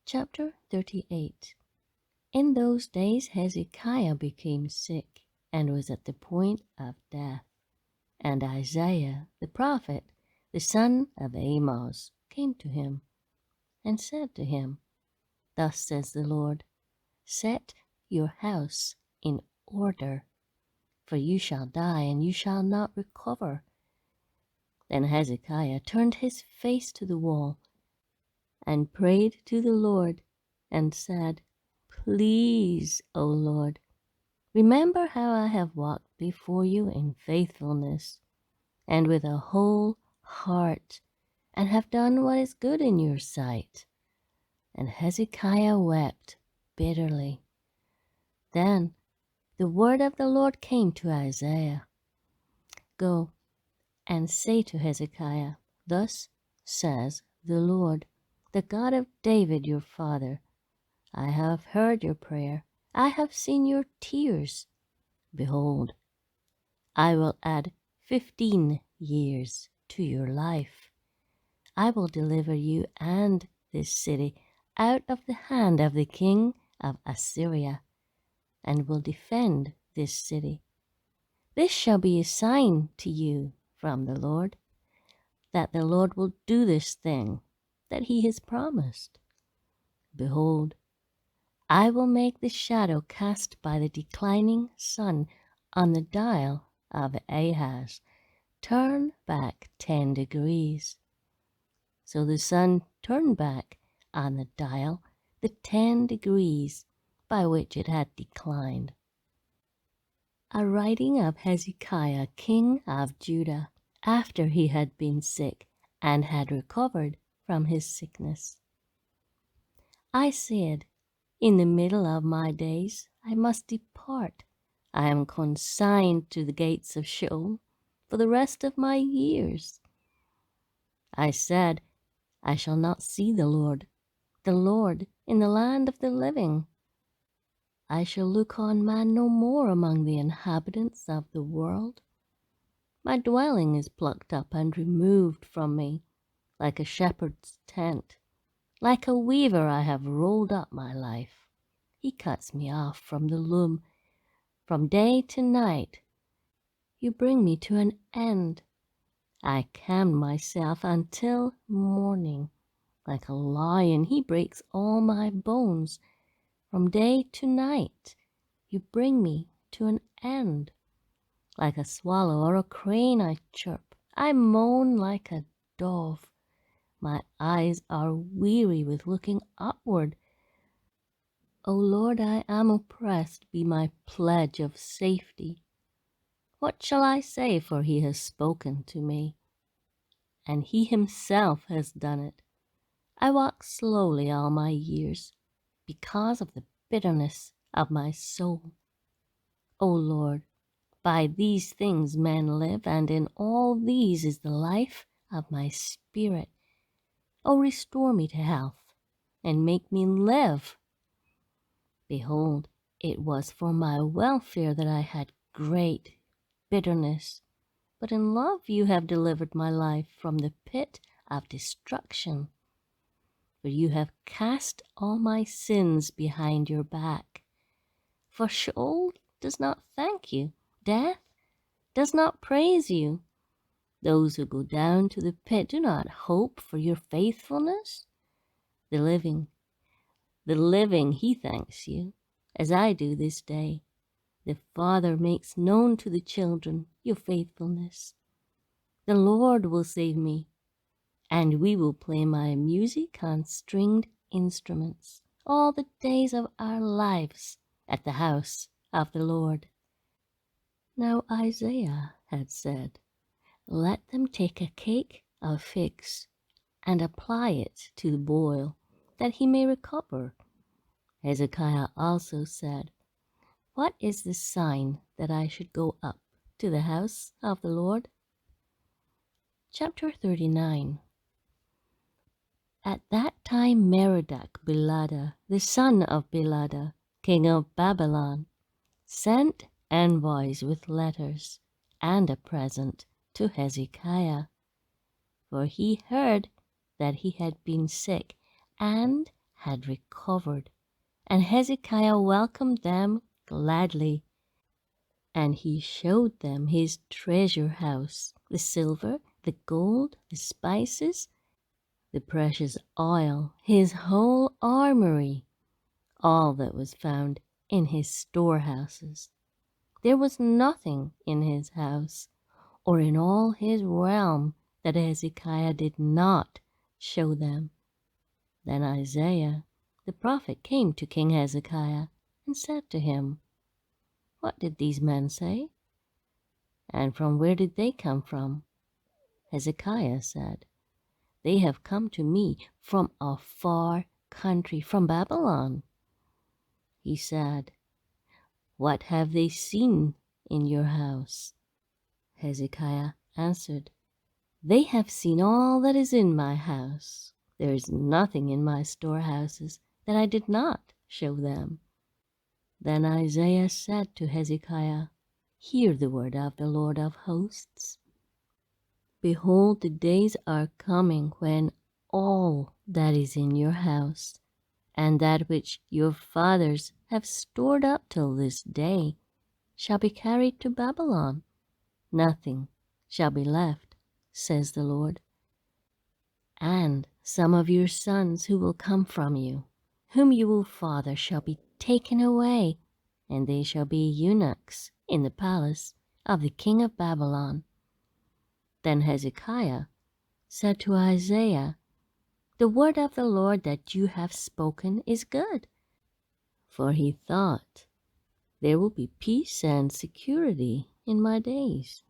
Chapter 38. In those days Hezekiah became sick and was at the point of death. And Isaiah the prophet, the son of Amoz, came to him and said to him, Thus says the Lord, Set your house in order, for you shall die and you shall not recover. Then Hezekiah turned his face to the wall and prayed to the Lord and said, Please, O Lord, remember how I have walked before you in faithfulness and with a whole heart, and have done what is good in your sight. And Hezekiah wept bitterly. Then the word of the Lord came to Isaiah. Go and say to Hezekiah, Thus says the Lord, the God of David your father, I have heard your prayer, I have seen your tears. Behold, I will add 15 years to your life. I will deliver you and this city out of the hand of the king of Assyria, and will defend this city. This shall be a sign to you from the Lord, that the Lord will do this thing that he has promised. Behold, I will make the shadow cast by the declining sun on the dial of Ahaz turn back 10 degrees. So the sun turned back on the dial the 10 degrees by which it had declined. A writing of Hezekiah, king of Judah, after he had been sick and had recovered from his sickness. I said, in the middle of my days I must depart. I am consigned to the gates of Sheol for the rest of my years. I said, I shall not see the Lord in the land of the living. I shall look on man no more among the inhabitants of the world. My dwelling is plucked up and removed from me, like a shepherd's tent. Like a weaver I have rolled up my life. He cuts me off from the loom. From day to night you bring me to an end. I calm myself until morning. Like a lion he breaks all my bones. From day to night you bring me to an end. Like a swallow or a crane I chirp. I moan like a dove. My eyes are weary with looking upward. O Lord, I am oppressed, be my pledge of safety. What shall I say, for he has spoken to me, and he himself has done it. I walk slowly all my years, because of the bitterness of my soul. O Lord, by these things men live, and in all these is the life of my spirit. O restore me to health, and make me live. Behold, it was for my welfare that I had great bitterness, but in love you have delivered my life from the pit of destruction. For you have cast all my sins behind your back. For Sheol does not thank you, death does not praise you. Those who go down to the pit do not hope for your faithfulness. The living he thanks you, as I do this day. The Father makes known to the children your faithfulness. The Lord will save me, and we will play my music on stringed instruments all the days of our lives at the house of the Lord. Now Isaiah had said, Let them take a cake of figs and apply it to the boil, that he may recover. Hezekiah also said, What is the sign that I should go up to the house of the Lord? Chapter 39. At that time Merodach-Baladan, the son of Baladan, king of Babylon, sent envoys with letters and a present to Hezekiah, for he heard that he had been sick and had recovered, and Hezekiah welcomed them gladly. And he showed them his treasure house, the silver, the gold, the spices, the precious oil, his whole armory, all that was found in his storehouses. There was nothing in his house or in all his realm that Hezekiah did not show them. Then Isaiah the prophet came to King Hezekiah and said to him, "What did these men say? And from where did they come from?" Hezekiah said, "They have come to me from a far country, from Babylon." He said, "What have they seen in your house?" Hezekiah answered, "They have seen all that is in my house. There is nothing in my storehouses that I did not show them." Then Isaiah said to Hezekiah, "Hear the word of the Lord of hosts. Behold, the days are coming when all that is in your house, and that which your fathers have stored up till this day, shall be carried to Babylon. Nothing shall be left, says the Lord. And some of your sons who will come from you, whom you will father, shall be taken away, and they shall be eunuchs in the palace of the king of Babylon." Then Hezekiah said to Isaiah, "The word of the Lord that you have spoken is good." For he thought, "There will be peace and security in my days."